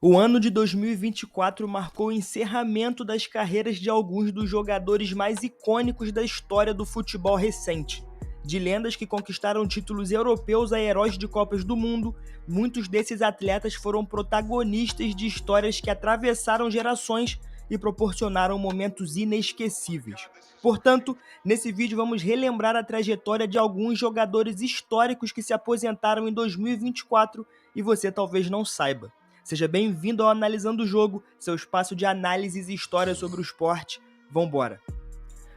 O ano de 2024 marcou o encerramento das carreiras de alguns dos jogadores mais icônicos da história do futebol recente. De lendas que conquistaram títulos europeus a heróis de Copas do Mundo, muitos desses atletas foram protagonistas de histórias que atravessaram gerações e proporcionaram momentos inesquecíveis. Portanto, nesse vídeo vamos relembrar a trajetória de alguns jogadores históricos que se aposentaram em 2024 e você talvez não saiba. Seja bem-vindo ao Analisando o Jogo, seu espaço de análises e histórias sobre o esporte. Vambora!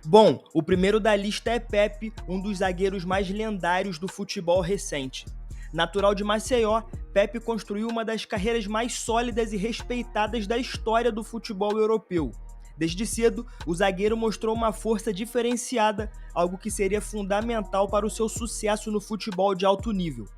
Bom, o primeiro da lista é Pepe, um dos zagueiros mais lendários do futebol recente. Natural de Maceió, Pepe construiu uma das carreiras mais sólidas e respeitadas da história do futebol europeu. Desde cedo, o zagueiro mostrou uma força diferenciada, algo que seria fundamental para o seu sucesso no futebol de alto nível.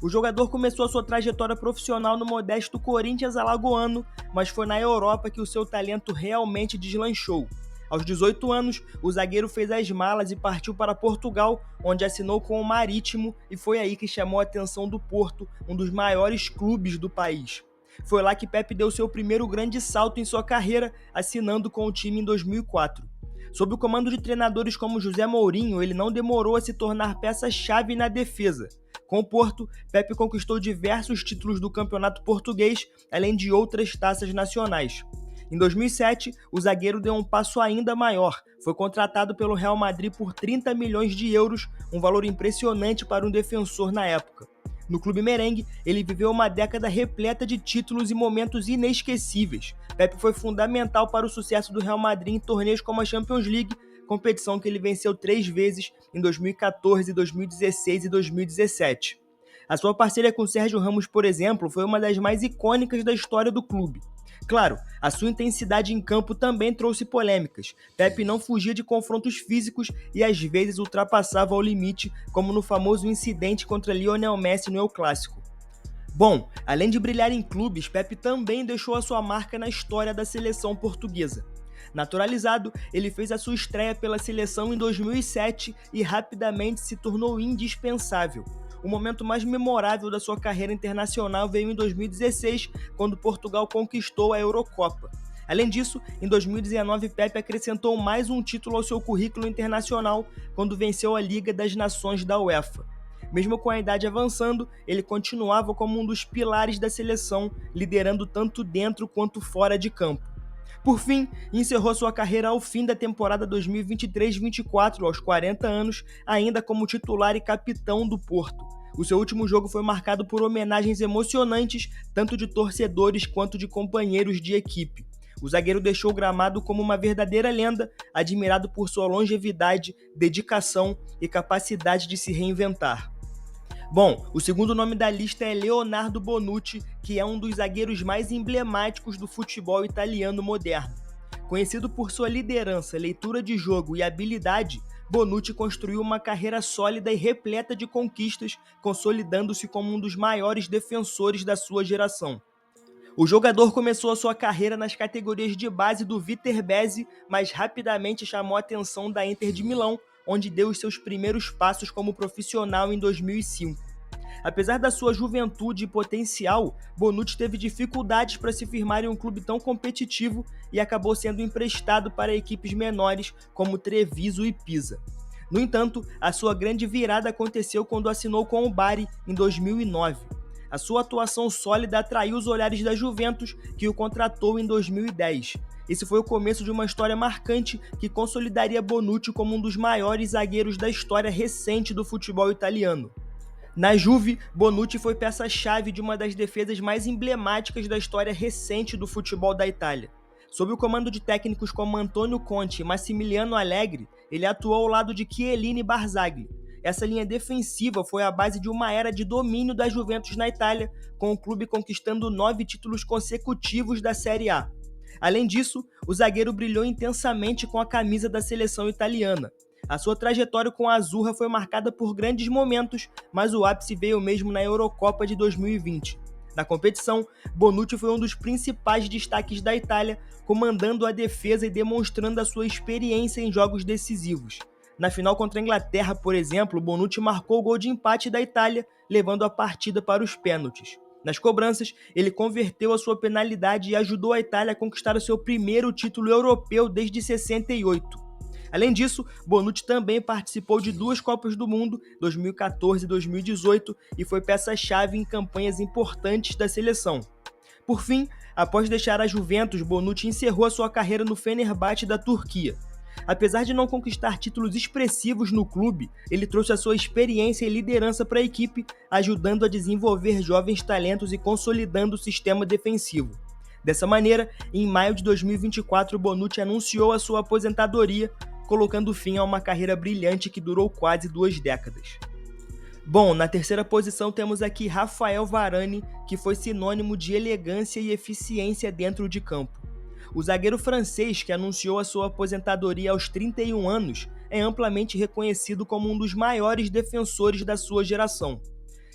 O jogador começou sua trajetória profissional no modesto Corinthians alagoano, mas foi na Europa que o seu talento realmente deslanchou. Aos 18 anos, o zagueiro fez as malas e partiu para Portugal, onde assinou com o Marítimo, e foi aí que chamou a atenção do Porto, um dos maiores clubes do país. Foi lá que Pepe deu seu primeiro grande salto em sua carreira, assinando com o time em 2004. Sob o comando de treinadores como José Mourinho, ele não demorou a se tornar peça-chave na defesa. Com o Porto, Pepe conquistou diversos títulos do campeonato português, além de outras taças nacionais. Em 2007, o zagueiro deu um passo ainda maior. Foi contratado pelo Real Madrid por 30 milhões de euros, um valor impressionante para um defensor na época. No clube merengue, ele viveu uma década repleta de títulos e momentos inesquecíveis. Pepe foi fundamental para o sucesso do Real Madrid em torneios como a Champions League, competição que ele venceu 3 vezes em 2014, 2016 e 2017. A sua parceria com Sérgio Ramos, por exemplo, foi uma das mais icônicas da história do clube. Claro, a sua intensidade em campo também trouxe polêmicas. Pepe não fugia de confrontos físicos e às vezes ultrapassava o limite, como no famoso incidente contra Lionel Messi no El Clássico. Bom, além de brilhar em clubes, Pepe também deixou a sua marca na história da seleção portuguesa. Naturalizado, ele fez a sua estreia pela seleção em 2007 e rapidamente se tornou indispensável. O momento mais memorável da sua carreira internacional veio em 2016, quando Portugal conquistou a Eurocopa. Além disso, em 2019, Pepe acrescentou mais um título ao seu currículo internacional quando venceu a Liga das Nações da UEFA. Mesmo com a idade avançando, ele continuava como um dos pilares da seleção, liderando tanto dentro quanto fora de campo. Por fim, encerrou sua carreira ao fim da temporada 2023-24, aos 40 anos, ainda como titular e capitão do Porto. O seu último jogo foi marcado por homenagens emocionantes, tanto de torcedores quanto de companheiros de equipe. O zagueiro deixou o gramado como uma verdadeira lenda, admirado por sua longevidade, dedicação e capacidade de se reinventar. Bom, o segundo nome da lista é Leonardo Bonucci, que é um dos zagueiros mais emblemáticos do futebol italiano moderno. Conhecido por sua liderança, leitura de jogo e habilidade, Bonucci construiu uma carreira sólida e repleta de conquistas, consolidando-se como um dos maiores defensores da sua geração. O jogador começou a sua carreira nas categorias de base do Viterbese, mas rapidamente chamou a atenção da Inter de Milão, onde deu os seus primeiros passos como profissional em 2005. Apesar da sua juventude e potencial, Bonucci teve dificuldades para se firmar em um clube tão competitivo e acabou sendo emprestado para equipes menores como Treviso e Pisa. No entanto, a sua grande virada aconteceu quando assinou com o Bari em 2009. A sua atuação sólida atraiu os olhares da Juventus, que o contratou em 2010. Esse foi o começo de uma história marcante que consolidaria Bonucci como um dos maiores zagueiros da história recente do futebol italiano. Na Juve, Bonucci foi peça-chave de uma das defesas mais emblemáticas da história recente do futebol da Itália. Sob o comando de técnicos como Antonio Conte e Massimiliano Allegri, ele atuou ao lado de Chiellini e Barzagli. Essa linha defensiva foi a base de uma era de domínio da Juventus na Itália, com o clube conquistando 9 títulos consecutivos da Série A. Além disso, o zagueiro brilhou intensamente com a camisa da seleção italiana. A sua trajetória com a Azzurra foi marcada por grandes momentos, mas o ápice veio mesmo na Eurocopa de 2020. Na competição, Bonucci foi um dos principais destaques da Itália, comandando a defesa e demonstrando a sua experiência em jogos decisivos. Na final contra a Inglaterra, por exemplo, Bonucci marcou o gol de empate da Itália, levando a partida para os pênaltis. Nas cobranças, ele converteu a sua penalidade e ajudou a Itália a conquistar o seu primeiro título europeu desde 68. Além disso, Bonucci também participou de 2 Copas do Mundo, 2014 e 2018, e foi peça-chave em campanhas importantes da seleção. Por fim, após deixar a Juventus, Bonucci encerrou a sua carreira no Fenerbahçe da Turquia. Apesar de não conquistar títulos expressivos no clube, ele trouxe a sua experiência e liderança para a equipe, ajudando a desenvolver jovens talentos e consolidando o sistema defensivo. Dessa maneira, em maio de 2024, Bonucci anunciou a sua aposentadoria, colocando fim a uma carreira brilhante que durou quase 2 décadas. Bom, na terceira posição temos aqui Rafael Varane, que foi sinônimo de elegância e eficiência dentro de campo. O zagueiro francês, que anunciou a sua aposentadoria aos 31 anos, é amplamente reconhecido como um dos maiores defensores da sua geração.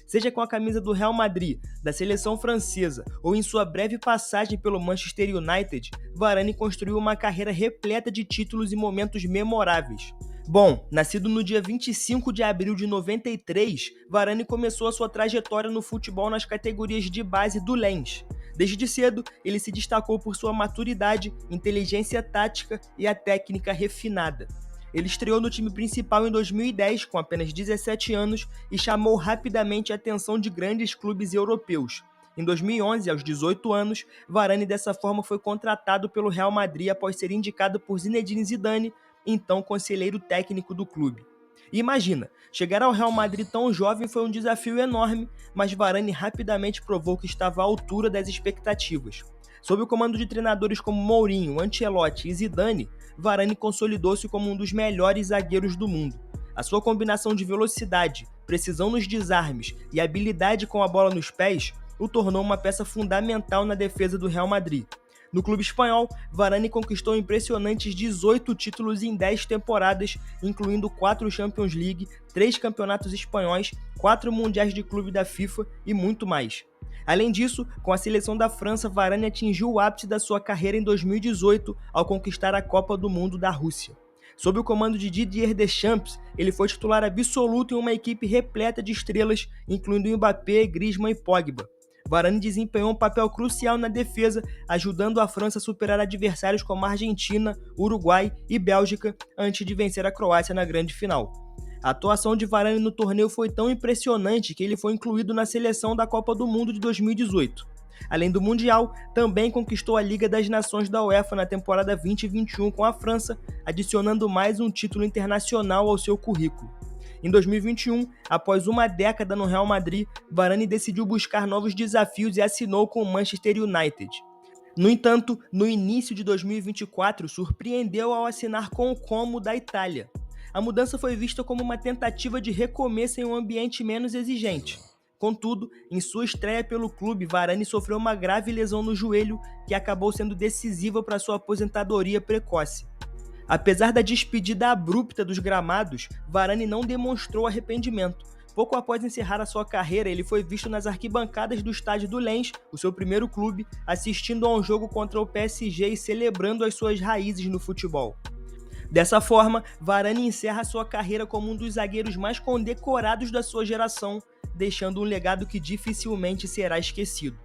Seja com a camisa do Real Madrid, da seleção francesa ou em sua breve passagem pelo Manchester United, Varane construiu uma carreira repleta de títulos e momentos memoráveis. Bom, nascido no dia 25 de abril de 93, Varane começou a sua trajetória no futebol nas categorias de base do Lens. Desde cedo, ele se destacou por sua maturidade, inteligência tática e a técnica refinada. Ele estreou no time principal em 2010, com apenas 17 anos, e chamou rapidamente a atenção de grandes clubes europeus. Em 2011, aos 18 anos, Varane dessa forma foi contratado pelo Real Madrid após ser indicado por Zinedine Zidane, então conselheiro técnico do clube. E imagina, chegar ao Real Madrid tão jovem foi um desafio enorme, mas Varane rapidamente provou que estava à altura das expectativas. Sob o comando de treinadores como Mourinho, Ancelotti e Zidane, Varane consolidou-se como um dos melhores zagueiros do mundo. A sua combinação de velocidade, precisão nos desarmes e habilidade com a bola nos pés o tornou uma peça fundamental na defesa do Real Madrid. No clube espanhol, Varane conquistou impressionantes 18 títulos em 10 temporadas, incluindo 4 Champions League, 3 campeonatos espanhóis, 4 mundiais de clube da FIFA e muito mais. Além disso, com a seleção da França, Varane atingiu o ápice da sua carreira em 2018 ao conquistar a Copa do Mundo da Rússia. Sob o comando de Didier Deschamps, ele foi titular absoluto em uma equipe repleta de estrelas, incluindo Mbappé, Griezmann e Pogba. Varane desempenhou um papel crucial na defesa, ajudando a França a superar adversários como Argentina, Uruguai e Bélgica antes de vencer a Croácia na grande final. A atuação de Varane no torneio foi tão impressionante que ele foi incluído na seleção da Copa do Mundo de 2018. Além do Mundial, também conquistou a Liga das Nações da UEFA na temporada 2021 com a França, adicionando mais um título internacional ao seu currículo. Em 2021, após uma década no Real Madrid, Varane decidiu buscar novos desafios e assinou com o Manchester United. No entanto, no início de 2024, surpreendeu ao assinar com o Como da Itália. A mudança foi vista como uma tentativa de recomeço em um ambiente menos exigente. Contudo, em sua estreia pelo clube, Varane sofreu uma grave lesão no joelho que acabou sendo decisiva para sua aposentadoria precoce. Apesar da despedida abrupta dos gramados, Varane não demonstrou arrependimento. Pouco após encerrar a sua carreira, ele foi visto nas arquibancadas do estádio do Lens, o seu primeiro clube, assistindo a um jogo contra o PSG e celebrando as suas raízes no futebol. Dessa forma, Varane encerra sua carreira como um dos zagueiros mais condecorados da sua geração, deixando um legado que dificilmente será esquecido.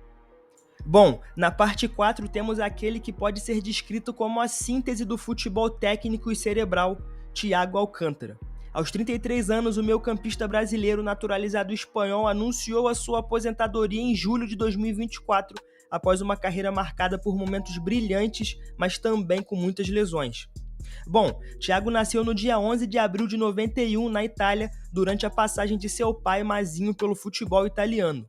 Bom, na parte 4 temos aquele que pode ser descrito como a síntese do futebol técnico e cerebral, Thiago Alcântara. Aos 33 anos, o meio-campista brasileiro naturalizado espanhol anunciou a sua aposentadoria em julho de 2024, após uma carreira marcada por momentos brilhantes, mas também com muitas lesões. Bom, Thiago nasceu no dia 11 de abril de 91 na Itália, durante a passagem de seu pai Mazinho pelo futebol italiano.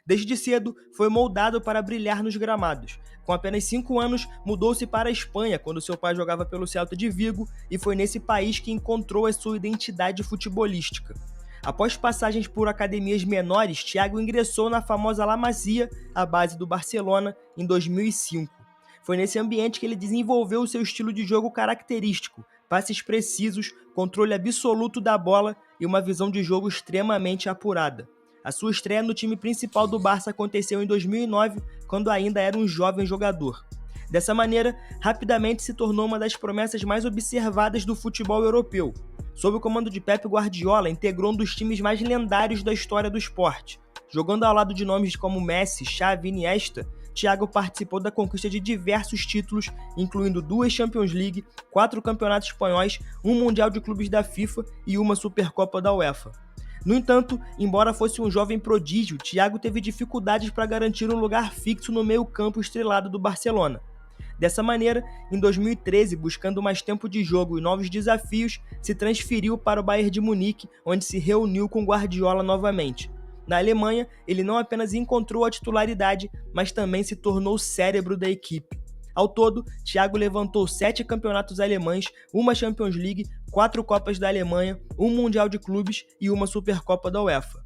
Desde cedo, foi moldado para brilhar nos gramados. Com apenas 5 anos, mudou-se para a Espanha, quando seu pai jogava pelo Celta de Vigo, e foi nesse país que encontrou a sua identidade futebolística. Após passagens por academias menores, Thiago ingressou na famosa La Masia, a base do Barcelona, em 2005. Foi nesse ambiente que ele desenvolveu o seu estilo de jogo característico, passes precisos, controle absoluto da bola e uma visão de jogo extremamente apurada. A sua estreia no time principal do Barça aconteceu em 2009, quando ainda era um jovem jogador. Dessa maneira, rapidamente se tornou uma das promessas mais observadas do futebol europeu. Sob o comando de Pep Guardiola, integrou um dos times mais lendários da história do esporte. Jogando ao lado de nomes como Messi, Xavi e Iniesta, Thiago participou da conquista de diversos títulos, incluindo 2 Champions League, 4 campeonatos espanhóis, um Mundial de Clubes da FIFA e uma Supercopa da UEFA. No entanto, embora fosse um jovem prodígio, Thiago teve dificuldades para garantir um lugar fixo no meio-campo estrelado do Barcelona. Dessa maneira, em 2013, buscando mais tempo de jogo e novos desafios, se transferiu para o Bayern de Munique, onde se reuniu com Guardiola novamente. Na Alemanha, ele não apenas encontrou a titularidade, mas também se tornou o cérebro da equipe. Ao todo, Thiago levantou 7 campeonatos alemães, uma Champions League, 4 Copas da Alemanha, um Mundial de Clubes e uma Supercopa da UEFA.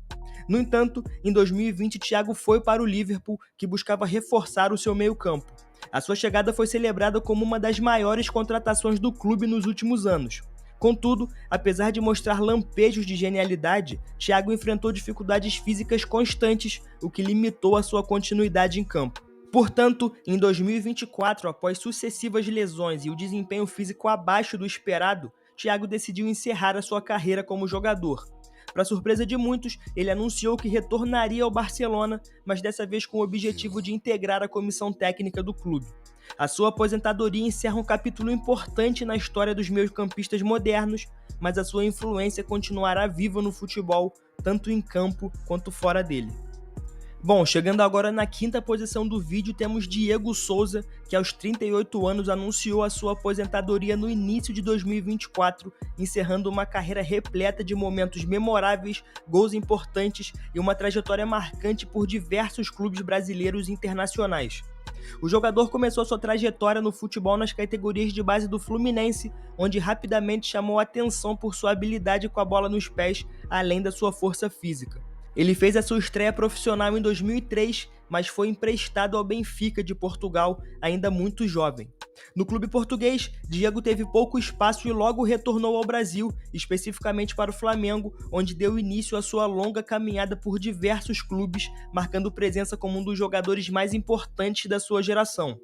No entanto, em 2020, Thiago foi para o Liverpool, que buscava reforçar o seu meio-campo. A sua chegada foi celebrada como uma das maiores contratações do clube nos últimos anos. Contudo, apesar de mostrar lampejos de genialidade, Thiago enfrentou dificuldades físicas constantes, o que limitou a sua continuidade em campo. Portanto, em 2024, após sucessivas lesões e o desempenho físico abaixo do esperado, Thiago decidiu encerrar a sua carreira como jogador. Para surpresa de muitos, ele anunciou que retornaria ao Barcelona, mas dessa vez com o objetivo de integrar a comissão técnica do clube. A sua aposentadoria encerra um capítulo importante na história dos meio-campistas modernos, mas a sua influência continuará viva no futebol, tanto em campo quanto fora dele. Bom, chegando agora na 5ª posição do vídeo, temos Diego Souza, que aos 38 anos anunciou a sua aposentadoria no início de 2024, encerrando uma carreira repleta de momentos memoráveis, gols importantes e uma trajetória marcante por diversos clubes brasileiros e internacionais. O jogador começou sua trajetória no futebol nas categorias de base do Fluminense, onde rapidamente chamou a atenção por sua habilidade com a bola nos pés, além da sua força física. Ele fez a sua estreia profissional em 2003, mas foi emprestado ao Benfica de Portugal, ainda muito jovem. No clube português, Diego teve pouco espaço e logo retornou ao Brasil, especificamente para o Flamengo, onde deu início à sua longa caminhada por diversos clubes, marcando presença como um dos jogadores mais importantes da sua geração.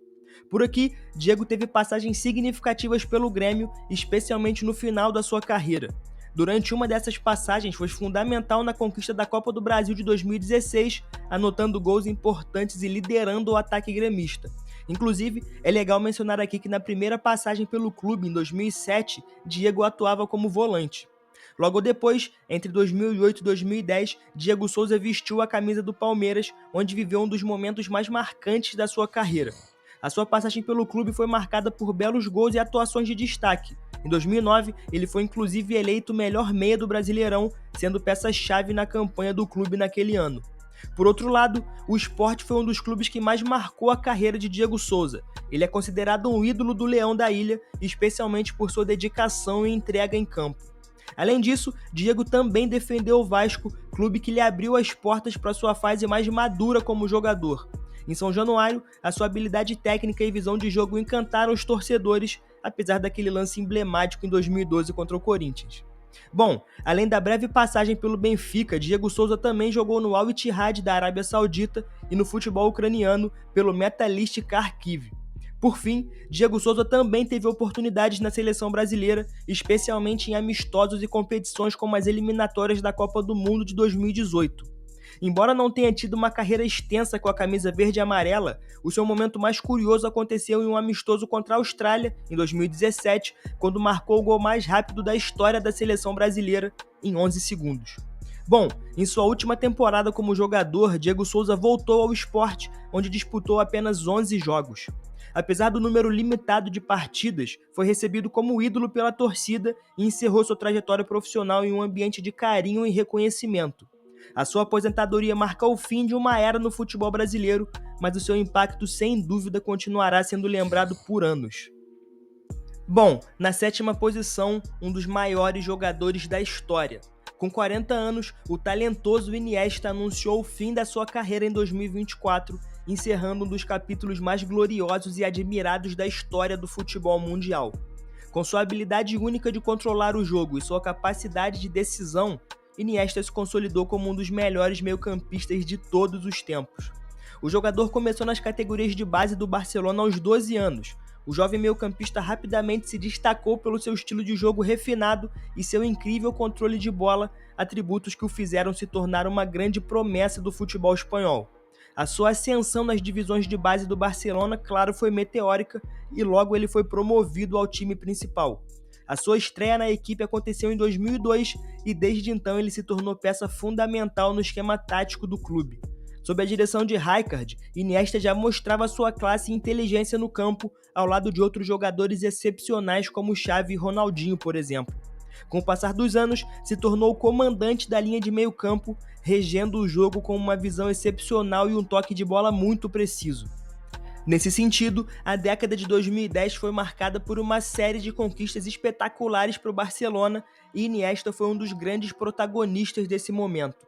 Por aqui, Diego teve passagens significativas pelo Grêmio, especialmente no final da sua carreira. Durante uma dessas passagens, foi fundamental na conquista da Copa do Brasil de 2016, anotando gols importantes e liderando o ataque gremista. Inclusive, é legal mencionar aqui que na primeira passagem pelo clube, em 2007, Diego atuava como volante. Logo depois, entre 2008 e 2010, Diego Souza vestiu a camisa do Palmeiras, onde viveu um dos momentos mais marcantes da sua carreira. A sua passagem pelo clube foi marcada por belos gols e atuações de destaque. Em 2009, ele foi inclusive eleito o melhor meia do Brasileirão, sendo peça-chave na campanha do clube naquele ano. Por outro lado, o Sport foi um dos clubes que mais marcou a carreira de Diego Souza. Ele é considerado um ídolo do Leão da Ilha, especialmente por sua dedicação e entrega em campo. Além disso, Diego também defendeu o Vasco, clube que lhe abriu as portas para sua fase mais madura como jogador. Em São Januário, a sua habilidade técnica e visão de jogo encantaram os torcedores, apesar daquele lance emblemático em 2012 contra o Corinthians. Bom, além da breve passagem pelo Benfica, Diego Souza também jogou no Al Ittihad da Arábia Saudita e no futebol ucraniano pelo Metalist Kharkiv. Por fim, Diego Souza também teve oportunidades na seleção brasileira, especialmente em amistosos e competições como as eliminatórias da Copa do Mundo de 2018. Embora não tenha tido uma carreira extensa com a camisa verde e amarela, o seu momento mais curioso aconteceu em um amistoso contra a Austrália, em 2017, quando marcou o gol mais rápido da história da seleção brasileira, em 11 segundos. Bom, em sua última temporada como jogador, Diego Souza voltou ao Sport, onde disputou apenas 11 jogos. Apesar do número limitado de partidas, foi recebido como ídolo pela torcida e encerrou sua trajetória profissional em um ambiente de carinho e reconhecimento. A sua aposentadoria marca o fim de uma era no futebol brasileiro, mas o seu impacto sem dúvida continuará sendo lembrado por anos. Bom, na 7ª posição, um dos maiores jogadores da história. Com 40 anos, o talentoso Iniesta anunciou o fim da sua carreira em 2024, encerrando um dos capítulos mais gloriosos e admirados da história do futebol mundial. Com sua habilidade única de controlar o jogo e sua capacidade de decisão, Iniesta se consolidou como um dos melhores meio-campistas de todos os tempos. O jogador começou nas categorias de base do Barcelona aos 12 anos. O jovem meio-campista rapidamente se destacou pelo seu estilo de jogo refinado e seu incrível controle de bola, atributos que o fizeram se tornar uma grande promessa do futebol espanhol. A sua ascensão nas divisões de base do Barcelona, claro, foi meteórica e logo ele foi promovido ao time principal. A sua estreia na equipe aconteceu em 2002 e desde então ele se tornou peça fundamental no esquema tático do clube. Sob a direção de Rijkaard, Iniesta já mostrava sua classe e inteligência no campo, ao lado de outros jogadores excepcionais como Xavi e Ronaldinho, por exemplo. Com o passar dos anos, se tornou o comandante da linha de meio campo, regendo o jogo com uma visão excepcional e um toque de bola muito preciso. Nesse sentido, a década de 2010 foi marcada por uma série de conquistas espetaculares para o Barcelona e Iniesta foi um dos grandes protagonistas desse momento.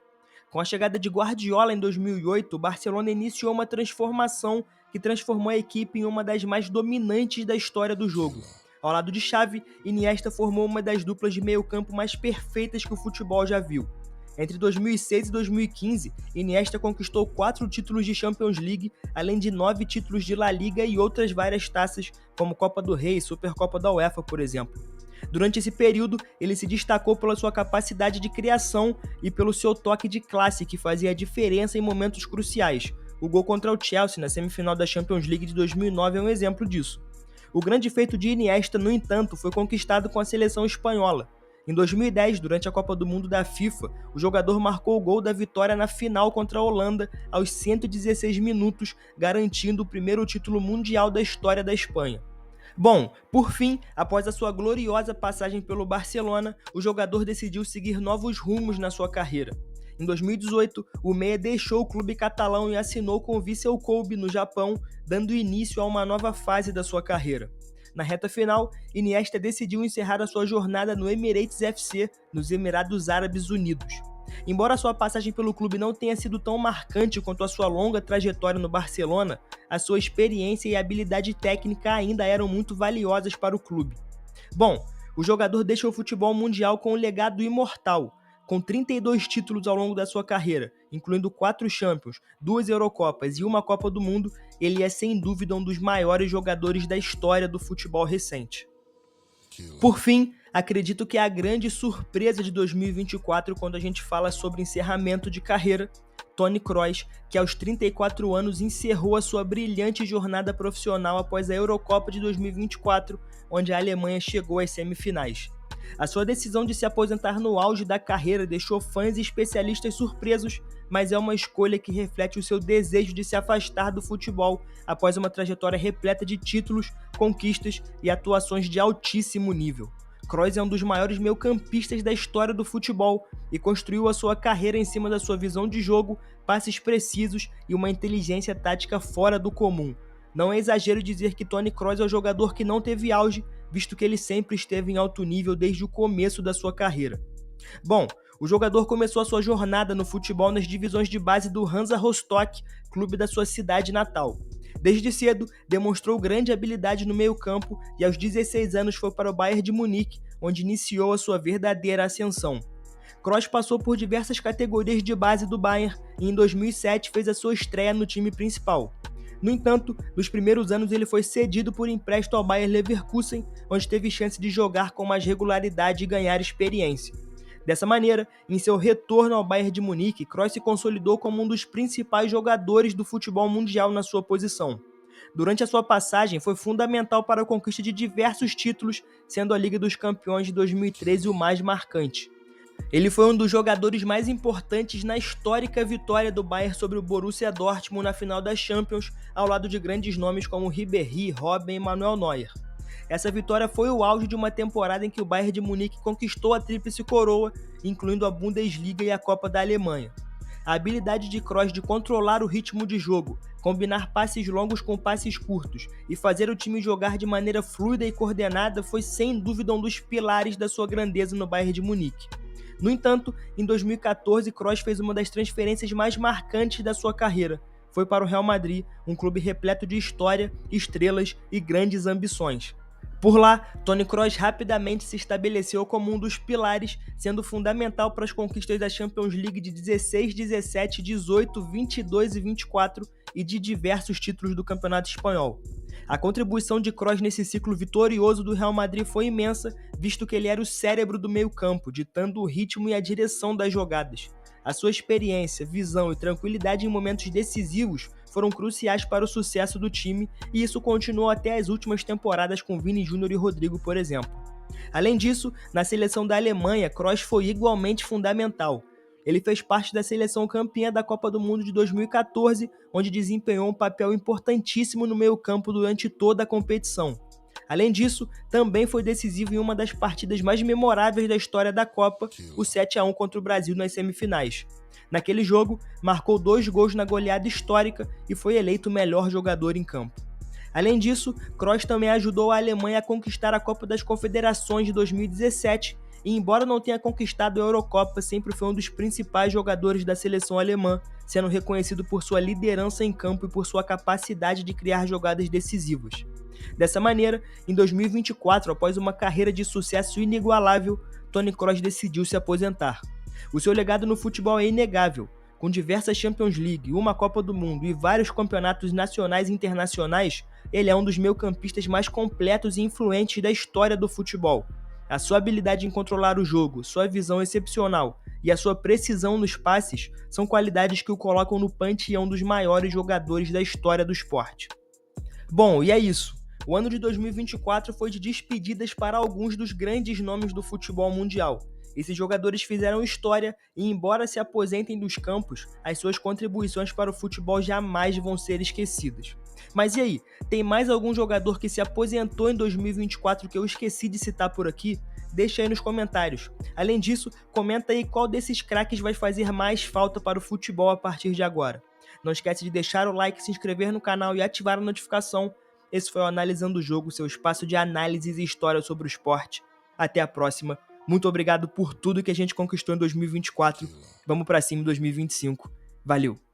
Com a chegada de Guardiola em 2008, o Barcelona iniciou uma transformação que transformou a equipe em uma das mais dominantes da história do jogo. Ao lado de Xavi, Iniesta formou uma das duplas de meio-campo mais perfeitas que o futebol já viu. Entre 2006 e 2015, Iniesta conquistou 4 títulos de Champions League, além de 9 títulos de La Liga e outras várias taças, como Copa do Rei e Supercopa da UEFA, por exemplo. Durante esse período, ele se destacou pela sua capacidade de criação e pelo seu toque de classe, que fazia a diferença em momentos cruciais. O gol contra o Chelsea na semifinal da Champions League de 2009 é um exemplo disso. O grande feito de Iniesta, no entanto, foi conquistado com a seleção espanhola. Em 2010, durante a Copa do Mundo da FIFA, o jogador marcou o gol da vitória na final contra a Holanda aos 116 minutos, garantindo o primeiro título mundial da história da Espanha. Bom, por fim, após a sua gloriosa passagem pelo Barcelona, o jogador decidiu seguir novos rumos na sua carreira. Em 2018, o meia deixou o clube catalão e assinou com o Vissel Kobe no Japão, dando início a uma nova fase da sua carreira. Na reta final, Iniesta decidiu encerrar a sua jornada no Emirates FC, nos Emirados Árabes Unidos. Embora sua passagem pelo clube não tenha sido tão marcante quanto a sua longa trajetória no Barcelona, a sua experiência e habilidade técnica ainda eram muito valiosas para o clube. Bom, o jogador deixa o futebol mundial com um legado imortal. Com 32 títulos ao longo da sua carreira, incluindo 4 Champions, 2 Eurocopas e uma Copa do Mundo, ele é sem dúvida um dos maiores jogadores da história do futebol recente. Por fim, acredito que é a grande surpresa de 2024 quando a gente fala sobre encerramento de carreira, Toni Kroos, que aos 34 anos encerrou a sua brilhante jornada profissional após a Eurocopa de 2024, onde a Alemanha chegou às semifinais. A sua decisão de se aposentar no auge da carreira deixou fãs e especialistas surpresos, mas é uma escolha que reflete o seu desejo de se afastar do futebol após uma trajetória repleta de títulos, conquistas e atuações de altíssimo nível. Kroos é um dos maiores meio-campistas da história do futebol e construiu a sua carreira em cima da sua visão de jogo, passes precisos e uma inteligência tática fora do comum. Não é exagero dizer que Toni Kroos é o jogador que não teve auge, visto que ele sempre esteve em alto nível desde o começo da sua carreira. Bom, o jogador começou a sua jornada no futebol nas divisões de base do Hansa Rostock, clube da sua cidade natal. Desde cedo, demonstrou grande habilidade no meio-campo e aos 16 anos foi para o Bayern de Munique, onde iniciou a sua verdadeira ascensão. Kroos passou por diversas categorias de base do Bayern e em 2007 fez a sua estreia no time principal. No entanto, nos primeiros anos ele foi cedido por empréstimo ao Bayer Leverkusen, onde teve chance de jogar com mais regularidade e ganhar experiência. Dessa maneira, em seu retorno ao Bayern de Munique, Kroos se consolidou como um dos principais jogadores do futebol mundial na sua posição. Durante a sua passagem, foi fundamental para a conquista de diversos títulos, sendo a Liga dos Campeões de 2013 o mais marcante. Ele foi um dos jogadores mais importantes na histórica vitória do Bayern sobre o Borussia Dortmund na final da Champions, ao lado de grandes nomes como Ribéry, Robben e Manuel Neuer. Essa vitória foi o auge de uma temporada em que o Bayern de Munique conquistou a tríplice coroa, incluindo a Bundesliga e a Copa da Alemanha. A habilidade de Kroos de controlar o ritmo de jogo, combinar passes longos com passes curtos e fazer o time jogar de maneira fluida e coordenada foi sem dúvida um dos pilares da sua grandeza no Bayern de Munique. No entanto, em 2014, Kroos fez uma das transferências mais marcantes da sua carreira. Foi para o Real Madrid, um clube repleto de história, estrelas e grandes ambições. Por lá, Toni Kroos rapidamente se estabeleceu como um dos pilares, sendo fundamental para as conquistas da Champions League de 16, 17, 18, 22 e 24 e de diversos títulos do Campeonato Espanhol. A contribuição de Kroos nesse ciclo vitorioso do Real Madrid foi imensa, visto que ele era o cérebro do meio-campo, ditando o ritmo e a direção das jogadas. A sua experiência, visão e tranquilidade em momentos decisivos foram cruciais para o sucesso do time, e isso continuou até as últimas temporadas com Vini Júnior e Rodrigo, por exemplo. Além disso, na seleção da Alemanha, Kroos foi igualmente fundamental. Ele fez parte da seleção campeã da Copa do Mundo de 2014, onde desempenhou um papel importantíssimo no meio-campo durante toda a competição. Além disso, também foi decisivo em uma das partidas mais memoráveis da história da Copa, o 7-1 contra o Brasil nas semifinais. Naquele jogo, marcou 2 gols na goleada histórica e foi eleito o melhor jogador em campo. Além disso, Kroos também ajudou a Alemanha a conquistar a Copa das Confederações de 2017 e, embora não tenha conquistado a Eurocopa, sempre foi um dos principais jogadores da seleção alemã, sendo reconhecido por sua liderança em campo e por sua capacidade de criar jogadas decisivas. Dessa maneira, em 2024, após uma carreira de sucesso inigualável, Toni Kroos decidiu se aposentar. O seu legado no futebol é inegável. Com diversas Champions League, uma Copa do Mundo e vários campeonatos nacionais e internacionais, ele é um dos meio-campistas mais completos e influentes da história do futebol. A sua habilidade em controlar o jogo, sua visão excepcional e a sua precisão nos passes são qualidades que o colocam no panteão dos maiores jogadores da história do esporte. Bom, e é isso. O ano de 2024 foi de despedidas para alguns dos grandes nomes do futebol mundial. Esses jogadores fizeram história e, embora se aposentem dos campos, as suas contribuições para o futebol jamais vão ser esquecidas. Mas e aí, tem mais algum jogador que se aposentou em 2024 que eu esqueci de citar por aqui? Deixa aí nos comentários. Além disso, comenta aí qual desses craques vai fazer mais falta para o futebol a partir de agora. Não esquece de deixar o like, se inscrever no canal e ativar a notificação. Esse foi o Analisando o Jogo, seu espaço de análises e história sobre o esporte. Até a próxima. Muito obrigado por tudo que a gente conquistou em 2024. Vamos pra cima em 2025. Valeu!